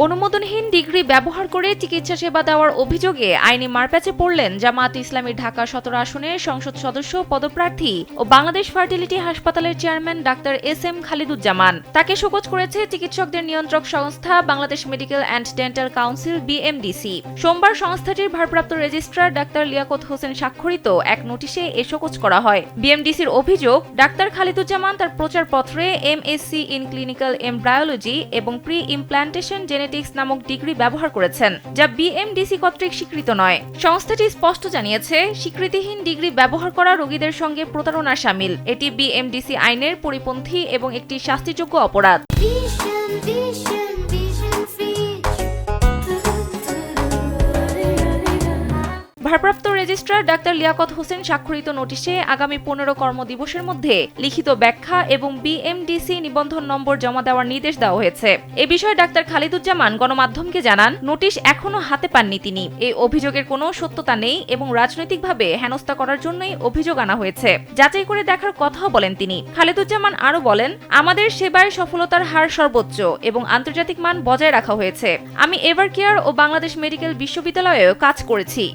অনুমোদনহীন degree ব্যবহার করে চিকিৎসা সেবা দেওয়ার অভিযোগে আইনি মারপ্যাচে পড়লেন জামায়াতে ইসলামীর ঢাকা ১৭ আসনের সংসদ সদস্য পদপ্রার্থী ও বাংলাদেশ ফার্টিলিটি হাসপাতালের চেয়ারম্যান ডাক্তার এস.এম. খালিদুজ্জামান। তাকে শোকজ করেছে চিকিৎসকদের নিয়ন্ত্রক সংস্থা Bangladesh medical and dental council BMDC। সোমবার সংস্থাটির ভারপ্রাপ্ত রেজিস্ট্রার ডাক্তার লিয়াকত হোসেন স্বাক্ষরিত এক নোটিশে এ শোকজ করা হয়। BMDCর অভিযোগ, ডাক্তার খালিদুজ্জামান তার প্রচারপত্রে MSc ইন ক্লিনিক্যাল এমব্রায়োলজি এবং প্রি ইমপ্ল্যান্টেশন জেনেটিক্স নামক ডিগ্রি ব্যবহার করেছেন, যা BMDC কর্তৃক স্বীকৃত নয়। সংস্থাটি স্পষ্ট জানিয়েছে, স্বীকৃতিহীন ডিগ্রি ব্যবহার করা রোগীদের সঙ্গে প্রতারণা শামিল। এটি BMDC আইনের পরিপন্থী এবং একটি শাস্তিযোগ্য অপরাধ। ভারপ্রাপ্ত রেজিস্ট্রার ডাক্তার লিয়াকত হোসেন স্বাক্ষরিত নোটিশে আগামী 15 কর্মদিবসের মধ্যে লিখিত ব্যাখ্যা এবং BMDC নিবন্ধন নম্বর জমা দেওয়ার নির্দেশ দেওয়া হয়েছে। এ বিষয়ে ডাক্তার খালিদুজ্জামান গণমাধ্যমকে জানান, নোটিশ এখনো হাতে পাননি তিনি। এই অভিযোগের কোনো সত্যতা নেই এবং রাজনৈতিকভাবে হেনস্থা করার জন্যই অভিযোগ আনা হয়েছে। যাচাই করে দেখার কথাও বলেন তিনি। খালিদুজ্জামান আরও বলেন, আমাদের সেবায় সফলতার হার সর্বোচ্চ এবং আন্তর্জাতিক মান বজায় রাখা হয়েছে। আমি এভারকেয়ার ও বাংলাদেশ মেডিকেল বিশ্ববিদ্যালয়েও কাজ করেছি।